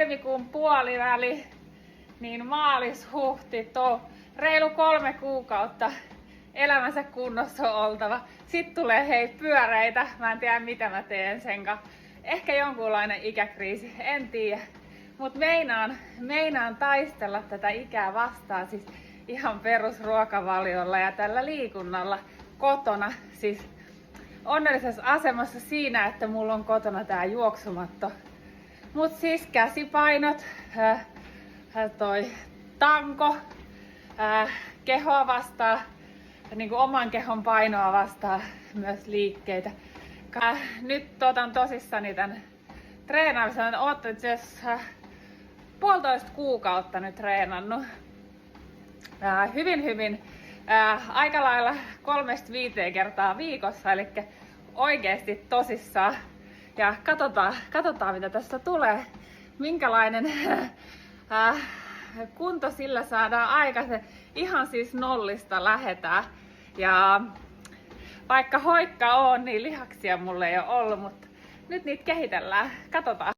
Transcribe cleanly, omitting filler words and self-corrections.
helmikuun puoliväli, niin maalis-huhtitoo, reilu 3 kuukautta elämänsä kunnossa on oltava. Sitten tulee hei pyöreitä, mä en tiedä mitä mä teen senkaan. Ehkä jonkunlainen ikäkriisi, en tiedä. Mut meinaan taistella tätä ikää vastaan siis ihan perusruokavaliolla ja tällä liikunnalla kotona. Siis onnellisessa asemassa siinä, että mulla on kotona tää juoksumatto. Mut siis käsipainot, toi tanko, kehoa vastaan, niin kuin oman kehon painoa vastaan myös liikkeitä. Nyt otan tosissani tän treenaamisen. Oot itse asiassa 1,5 kuukautta nyt treenannut. Hyvin aika lailla 3-5 kertaa viikossa, eli oikeesti tosissaan. Ja katsotaan mitä tästä tulee. Minkälainen kunto sillä saadaan aikaisin. Ihan siis nollista lähetään. Ja vaikka hoikka on, niin lihaksia mulla ei ole ollut, mutta nyt niitä kehitellään. Katsotaan.